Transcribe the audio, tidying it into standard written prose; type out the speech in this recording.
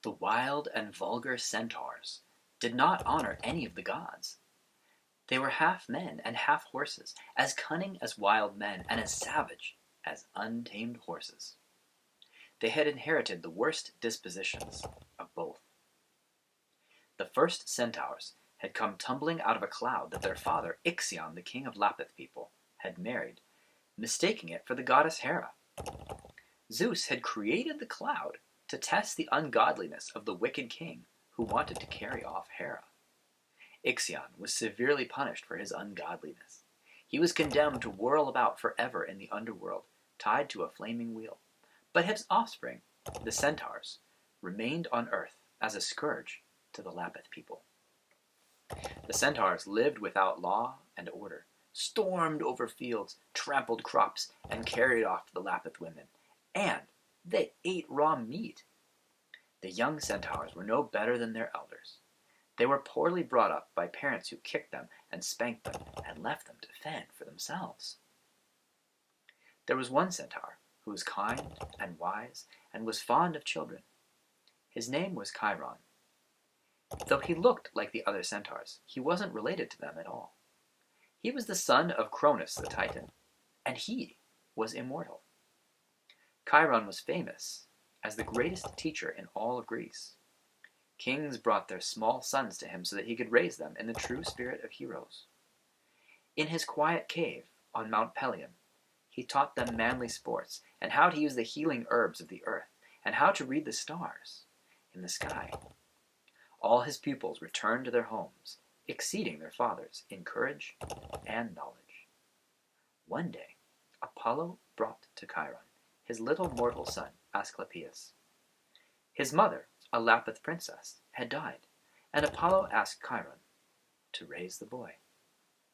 The wild and vulgar Centaurs did not honor any of the gods. They were half men and half horses, as cunning as wild men and as savage as untamed horses. They had inherited the worst dispositions of both. The first Centaurs had come tumbling out of a cloud that their father, Ixion, the king of Lapith people, had married, mistaking it for the goddess Hera. Zeus had created the cloud to test the ungodliness of the wicked king who wanted to carry off Hera. Ixion was severely punished for his ungodliness. He was condemned to whirl about forever in the underworld, tied to a flaming wheel. But his offspring, the Centaurs, remained on earth as a scourge to the Lapith people. The Centaurs lived without law and order, stormed over fields, trampled crops, and carried off the Lapith women. And they ate raw meat. The young Centaurs were no better than their elders. They were poorly brought up by parents who kicked them and spanked them and left them to fend for themselves. There was one Centaur who was kind and wise and was fond of children. His name was Chiron. Though he looked like the other Centaurs, he wasn't related to them at all. He was the son of Cronus the Titan, and he was immortal. Chiron was famous as the greatest teacher in all of Greece. Kings brought their small sons to him so that he could raise them in the true spirit of heroes. In his quiet cave on Mount Pelion, he taught them manly sports and how to use the healing herbs of the earth and how to read the stars in the sky. All his pupils returned to their homes, exceeding their fathers in courage and knowledge. One day, Apollo brought to Chiron his little mortal son, Asclepius. His mother, a Lapith princess, had died, and Apollo asked Chiron to raise the boy.